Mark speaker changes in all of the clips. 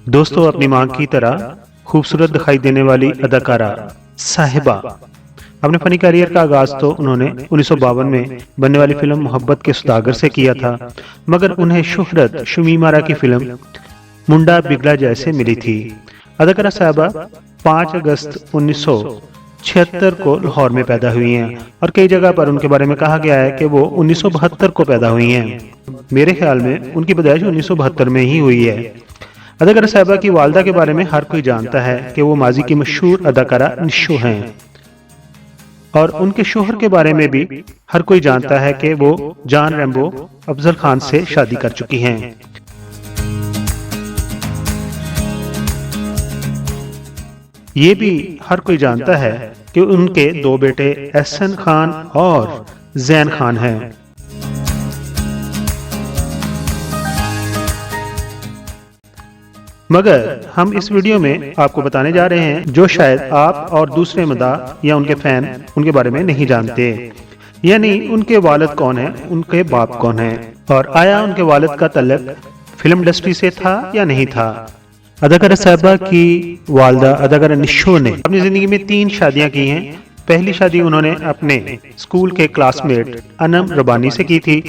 Speaker 1: दोस्तों, अपनी मां की तरह खूबसूरत दिखाई देने वाली अदाकारा साहिबा अपने फनी करियर का आगाज तो उन्होंने 1952 में बनने वाली फिल्म मोहब्बत के सौदागर से किया था, मगर उन्हें शोहरत शमीम आरा की फिल्म मुंडा बिगड़ा जैसे मिली थी। अदाकारा साहिबा 5 अगस्त 1976 को लाहौर में पैदा हुई हैं और कई जगह पर उनके बारे में कहा गया है कि वो 1972 को पैदा हुई हैं। मेरे ख्याल में उनकी पैदाइश 1972 में ही हुई है। अदाकारा साहिबा की वालदा के बारे में हर कोई जानता है कि वो माजी की मशहूर अदाकारा निशो हैं, और उनके शोहर के बारे में भी हर कोई जानता है कि वो जान रैम्बो अफजल खान से शादी कर चुकी हैं। ये भी हर कोई जानता है कि उनके 2 बेटे एहसन खान और जैन खान हैं। मगर हम इस वीडियो में आपको बताने जा रहे हैं जो शायद आप और दूसरे मदाह या उनके फैन उनके बारे में नहीं जानते, यानी उनके वालिद कौन है, उनके बाप कौन है, और आया उनके वालिद का तल्लुक फिल्म इंडस्ट्री से था या नहीं था। अदाकारा साहिबा की वालदा अदाकारा निशो ने अपनी जिंदगी में 3 शादियां की हैं। पहली शादी उन्होंने अपने स्कूल के क्लासमेट अनम रबानी से की थी,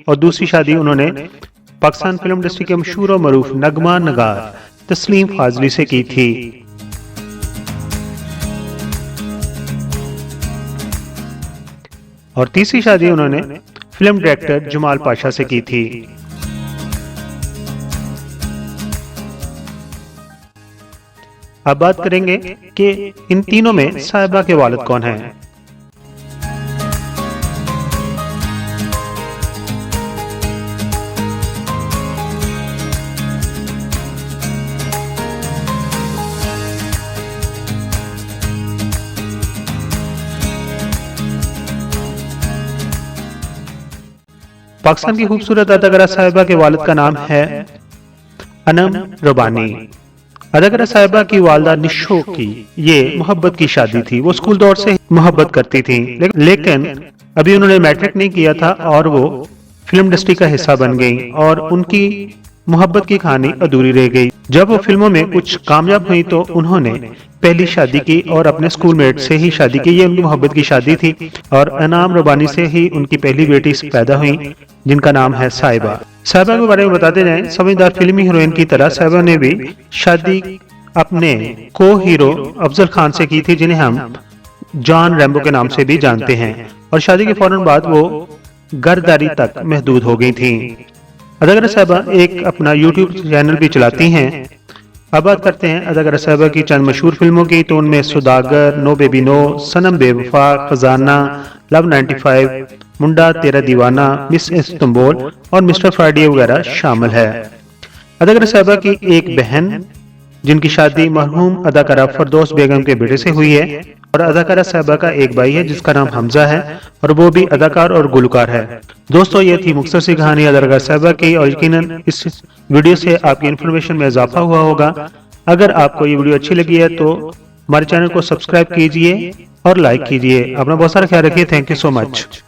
Speaker 1: और दूसरी शादी उन्होंने पाकिस्तान फिल्म इंडस्ट्री के मशहूर और मरूफ नगमा नगार तस्लीम फाजली से की थी। और तीसरी शादी उन्होंने फिल्म डायरेक्टर जमाल पाशा से की थी। अब बात करेंगे कि इन तीनों में साहिबा के वालिद कौन हैं। पाकिस्तान की खूबसूरत अदाकारा साहिबा के वालिद का नाम है अनम रबानी। अदाकारा साहिबा की वालदा निशो की ये मोहब्बत की शादी थी। वो स्कूल दौर से मोहब्बत करती थी, लेकिन अभी उन्होंने मैट्रिक नहीं किया था और वो फिल्म इंडस्ट्री का हिस्सा बन गई और उनकी मोहब्बत की कहानी अधूरी रह गई। जब वो फिल्मों में कुछ कामयाब हुई तो उन्होंने पहली शादी की और अपने स्कूलमेट से ही शादी की। ये उनकी मोहब्बत की शादी थी और अनाम रबानी से ही उनकी पहली बेटी पैदा हुई जिनका नाम है साहिबा। साहिबा के बारे में बताते जाएं, समझदार फिल्मी हीरोइन की तरह साहिबा ने भी शादी अपने को हीरो अफजल खान से की थी, जिन्हें हम जॉन रैम्बो के नाम से भी जानते हैं, और शादी के फौरन बाद वो गर्दारी तक महदूद हो गई थी। अदाकारा साहिबा एक अपना यूट्यूब चैनल भी चलाती हैं। अब बात करते हैं अदाकारा साहिबा की चंद मशहूर फिल्मों की, तो उनमें सौदागर, नो बेबी नो, सनम बेवफा, खजाना, लव 95, मुंडा तेरा दीवाना, मिस इस्तांबुल और मिस्टर फ्राइडे वगैरह शामिल है। अदाकारा साहिबा की एक बहन जिनकी शादी मरहूम अदाकारा फरदौस बेगम के बेटे से हुई है, और अदाकारा साहिबा का एक भाई है जिसका नाम हमजा है और वो भी अदाकार और गुलकार है। दोस्तों, ये थी मुख्तसर सी कहानी अदाकारा साहिबा की, और यकीनन इस वीडियो से आपकी इन्फॉर्मेशन में इजाफा हुआ होगा। अगर आपको ये वीडियो अच्छी लगी है तो हमारे चैनल को सब्सक्राइब कीजिए और लाइक कीजिए। अपना बहुत सारा ख्याल रखिए। Thank you so much.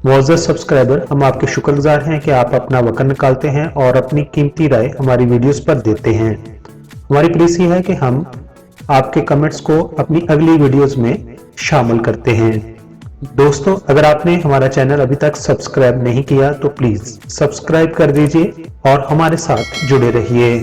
Speaker 1: मुअज़्ज़ज़ सब्सक्राइबर, हम आपके शुक्रगुजार हैं कि आप अपना वक्त निकालते हैं और अपनी कीमती राय हमारी वीडियोस पर देते हैं। हमारी प्रेसी है कि हम आपके कमेंट्स को अपनी अगली वीडियोस में शामिल करते हैं। दोस्तों, अगर आपने हमारा चैनल अभी तक सब्सक्राइब नहीं किया तो प्लीज सब्सक्राइब कर दीजिए और हमारे साथ जुड़े रहिए।